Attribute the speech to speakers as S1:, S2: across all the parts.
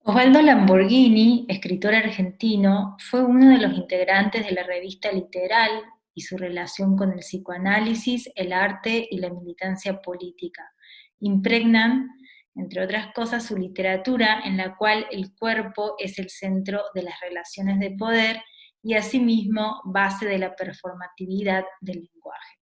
S1: Osvaldo Lamborghini, escritor argentino, fue uno de los integrantes de la revista Literal y su relación con el psicoanálisis, el arte y la militancia política. Impregnan, entre otras cosas, su literatura en la cual el cuerpo es el centro de las relaciones de poder y asimismo base de la performatividad del lenguaje.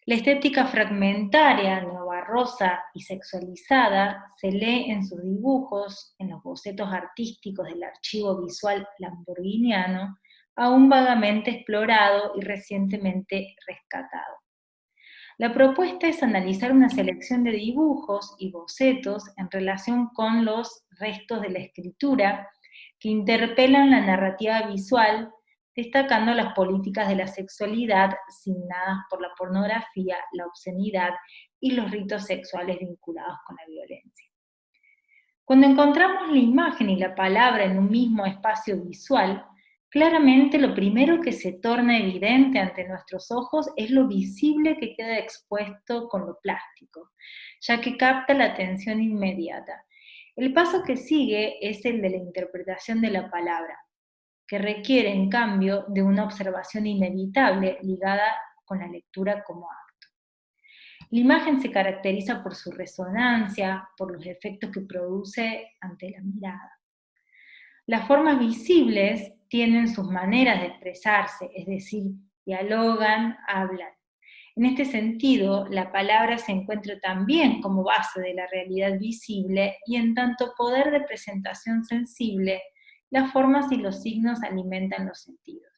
S1: La estética fragmentaria, neobarrosa y sexualizada se lee en sus dibujos, en los bocetos artísticos del archivo visual lamborghiniano, aún vagamente explorado y recientemente rescatado. La propuesta es analizar una selección de dibujos y bocetos en relación con los restos de la escritura que interpelan la narrativa visual, destacando las políticas de la sexualidad signadas por la pornografía, la obscenidad y los ritos sexuales vinculados con la violencia. Cuando encontramos la imagen y la palabra en un mismo espacio visual, claramente lo primero que se torna evidente ante nuestros ojos es lo visible que queda expuesto con lo plástico, ya que capta la atención inmediata. El paso que sigue es el de la interpretación de la palabra, que requiere, en cambio, de una observación inevitable ligada con la lectura como acto. La imagen se caracteriza por su resonancia, por los efectos que produce ante la mirada. Las formas visibles tienen sus maneras de expresarse, es decir, dialogan, hablan. En este sentido, la palabra se encuentra también como base de la realidad visible y en tanto poder de presentación sensible, las formas y los signos alimentan los sentidos.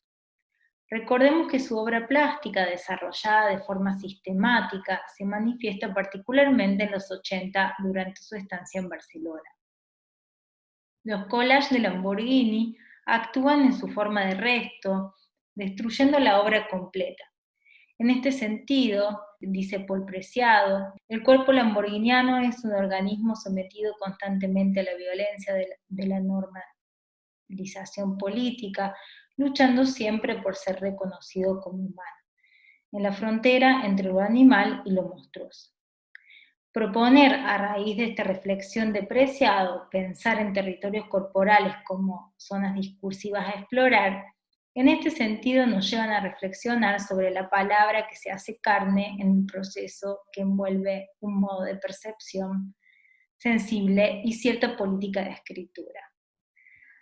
S1: Recordemos que su obra plástica, desarrollada de forma sistemática, se manifiesta particularmente en los 80 durante su estancia en Barcelona. Los collages de Lamborghini actúan en su forma de resto, destruyendo la obra completa. En este sentido, dice Paul Preciado, el cuerpo lamborghiniano es un organismo sometido constantemente a la violencia de la normalización política, luchando siempre por ser reconocido como humano, en la frontera entre lo animal y lo monstruoso. Proponer a raíz de esta reflexión de Preciado pensar en territorios corporales como zonas discursivas a explorar, en este sentido nos llevan a reflexionar sobre la palabra que se hace carne en un proceso que envuelve un modo de percepción sensible y cierta política de escritura.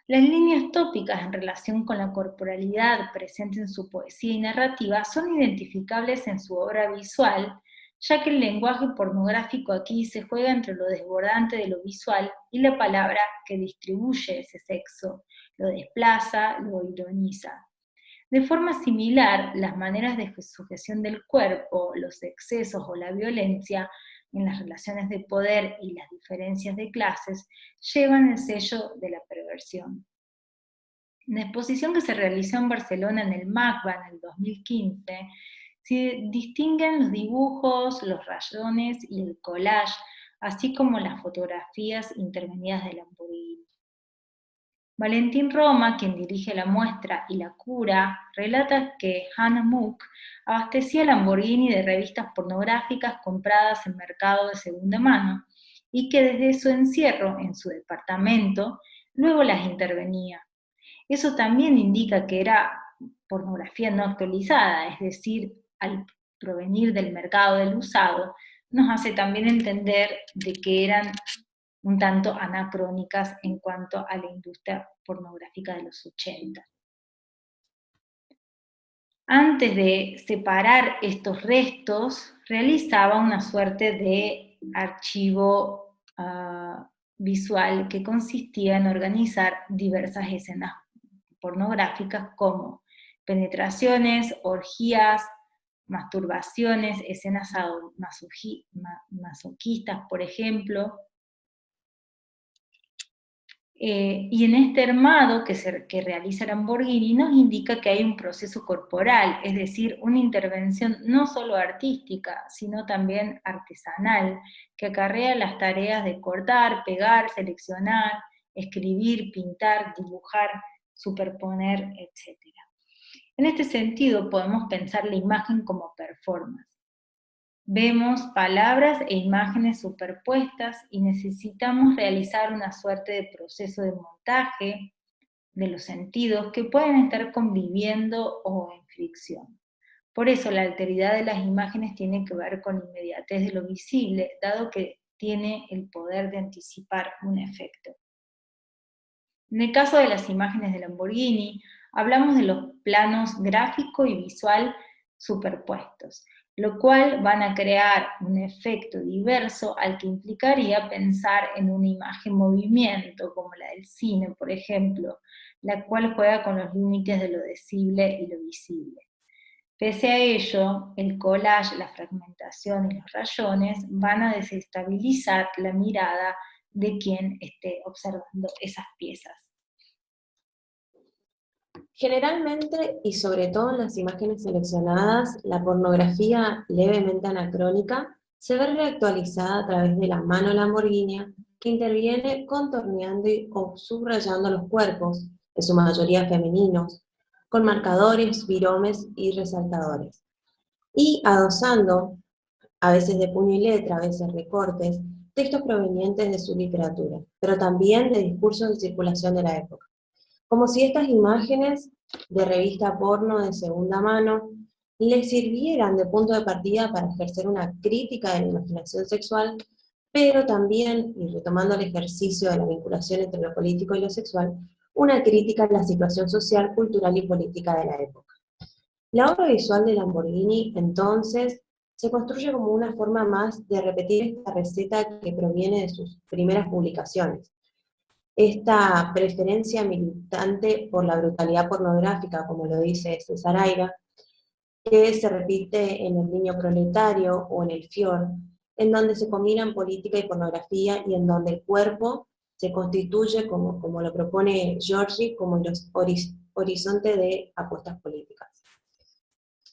S1: Las líneas tópicas en relación con la corporalidad presentes en su poesía y narrativa son identificables en su obra visual, ya que el lenguaje pornográfico aquí se juega entre lo desbordante de lo visual y la palabra que distribuye ese sexo, lo desplaza, lo ironiza. De forma similar, las maneras de sujeción del cuerpo, los excesos o la violencia en las relaciones de poder y las diferencias de clases llevan el sello de la perversión. En la exposición que se realizó en Barcelona en el MACBA en el 2015, se distinguen los dibujos, los rayones y el collage, así como las fotografías intervenidas de Lamborghini. Valentín Roma, quien dirige la muestra y la cura, relata que Hannah Mook abastecía a Lamborghini de revistas pornográficas compradas en mercado de segunda mano y que desde su encierro en su departamento luego las intervenía. Eso también indica que era pornografía no actualizada, es decir, al provenir del mercado del usado, nos hace también entender de que eran un tanto anacrónicas en cuanto a la industria pornográfica de los 80. Antes de separar estos restos, realizaba una suerte de archivo visual que consistía en organizar diversas escenas pornográficas como penetraciones, orgías, masturbaciones, escenas masoquistas, por ejemplo, y en este armado que realiza Lamborghini nos indica que hay un proceso corporal, es decir, una intervención no solo artística, sino también artesanal, que acarrea las tareas de cortar, pegar, seleccionar, escribir, pintar, dibujar, superponer, etc. En este sentido podemos pensar la imagen como performance. Vemos palabras e imágenes superpuestas y necesitamos realizar una suerte de proceso de montaje de los sentidos que pueden estar conviviendo o en fricción. Por eso la alteridad de las imágenes tiene que ver con la inmediatez de lo visible, dado que tiene el poder de anticipar un efecto. En el caso de las imágenes de Lamborghini, hablamos de los planos gráfico y visual superpuestos, lo cual van a crear un efecto diverso al que implicaría pensar en una imagen movimiento, como la del cine, por ejemplo, la cual juega con los límites de lo decible y lo visible. Pese a ello, el collage, la fragmentación y los rayones van a desestabilizar la mirada de quien esté observando esas piezas.
S2: Generalmente, y sobre todo en las imágenes seleccionadas, la pornografía levemente anacrónica se ve reactualizada a través de la mano Lamborghini, que interviene contorneando o subrayando los cuerpos, en su mayoría femeninos, con marcadores, viromes y resaltadores, y adosando, a veces de puño y letra, a veces recortes, textos provenientes de su literatura, pero también de discursos de circulación de la época. Como si estas imágenes de revista porno de segunda mano le sirvieran de punto de partida para ejercer una crítica de la imaginación sexual, pero también, y retomando el ejercicio de la vinculación entre lo político y lo sexual, una crítica a la situación social, cultural y política de la época. La obra visual de Lamborghini, entonces, se construye como una forma más de repetir esta receta que proviene de sus primeras publicaciones. Esta preferencia militante por la brutalidad pornográfica, como lo dice César Aira, que se repite en El niño proletario o en El Fior, en donde se combinan política y pornografía y en donde el cuerpo se constituye, como lo propone Giorgi, como el horizonte de apuestas políticas.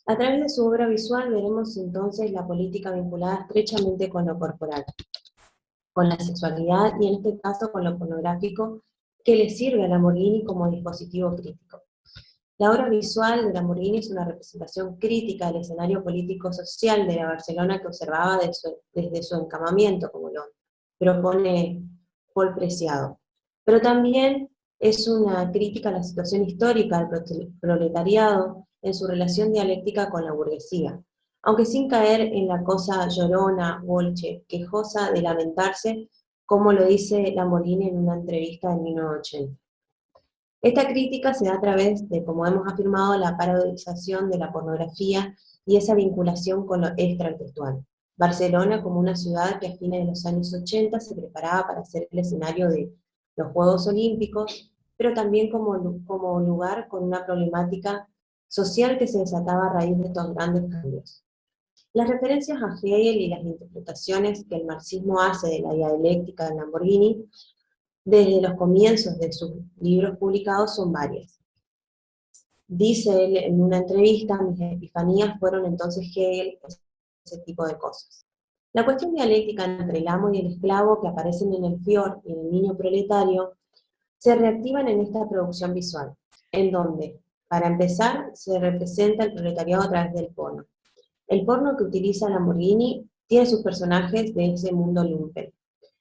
S2: A través de su obra visual veremos entonces la política vinculada estrechamente con lo corporal, con la sexualidad y en este caso con lo pornográfico, que le sirve a Lamborghini como dispositivo crítico. La obra visual de Lamborghini es una representación crítica del escenario político-social de la Barcelona que observaba desde su encamamiento, como lo propone Paul Preciado. Pero también es una crítica a la situación histórica del proletariado en su relación dialéctica con la burguesía, aunque sin caer en la cosa llorona, bolche, quejosa de lamentarse, como lo dice Lamborghini en una entrevista de 1980. Esta crítica se da a través de, como hemos afirmado, la parodización de la pornografía y esa vinculación con lo extratextual. Barcelona como una ciudad que a fines de los años 80 se preparaba para ser el escenario de los Juegos Olímpicos, pero también como lugar con una problemática social que se desataba a raíz de estos grandes cambios. Las referencias a Hegel y las interpretaciones que el marxismo hace de la dialéctica de Lamborghini desde los comienzos de sus libros publicados son varias. Dice él en una entrevista, mis epifanías fueron entonces Hegel, ese tipo de cosas. La cuestión dialéctica entre el amo y el esclavo que aparecen en el Fior y en el niño proletario se reactivan en esta producción visual, en donde, para empezar, se representa el proletariado a través del porno. El porno que utiliza Lamborghini tiene sus personajes de ese mundo lumpen.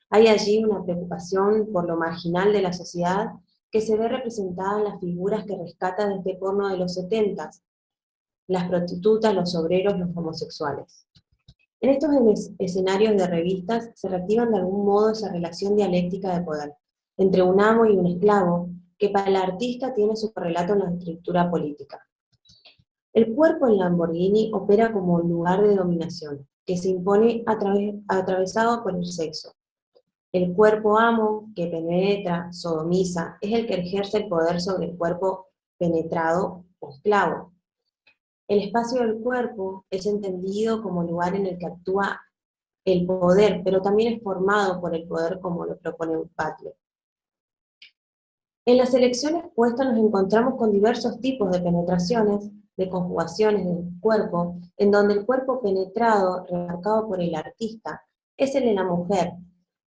S2: Hay allí una preocupación por lo marginal de la sociedad que se ve representada en las figuras que rescata de este porno de los 70s, las prostitutas, los obreros, los homosexuales. En estos escenarios de revistas se reactivan de algún modo esa relación dialéctica de poder entre un amo y un esclavo, que para el artista tiene su correlato en la estructura política. El cuerpo en Lamborghini opera como un lugar de dominación, que se impone atravesado por el sexo. El cuerpo amo, que penetra, sodomiza, es el que ejerce el poder sobre el cuerpo penetrado o esclavo. El espacio del cuerpo es entendido como lugar en el que actúa el poder, pero también es formado por el poder como lo propone Butler. En las elecciones puestas nos encontramos con diversos tipos de penetraciones, de conjugaciones del cuerpo, en donde el cuerpo penetrado, remarcado por el artista, es el de la mujer,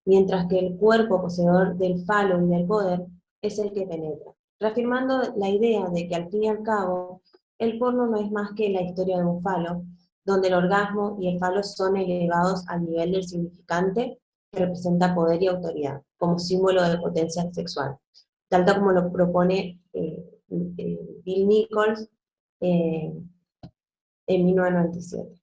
S2: mientras que el cuerpo poseedor del falo y del poder es el que penetra, reafirmando la idea de que al fin y al cabo el porno no es más que la historia de un falo, donde el orgasmo y el falo son elevados al nivel del significante que representa poder y autoridad, como símbolo de potencia sexual, tal como lo propone Bill Nichols eh, en 1997.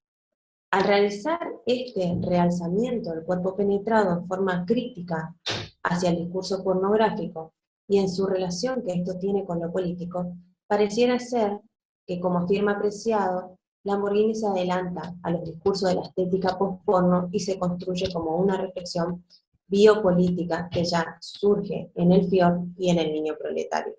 S2: Al realizar este realzamiento del cuerpo penetrado en forma crítica hacia el discurso pornográfico y en su relación que esto tiene con lo político, pareciera ser que, como afirma Preciado, Lamborghini se adelanta a los discursos de la estética post-porno y se construye como una reflexión biopolítica que ya surge en el Fior y en el niño proletario.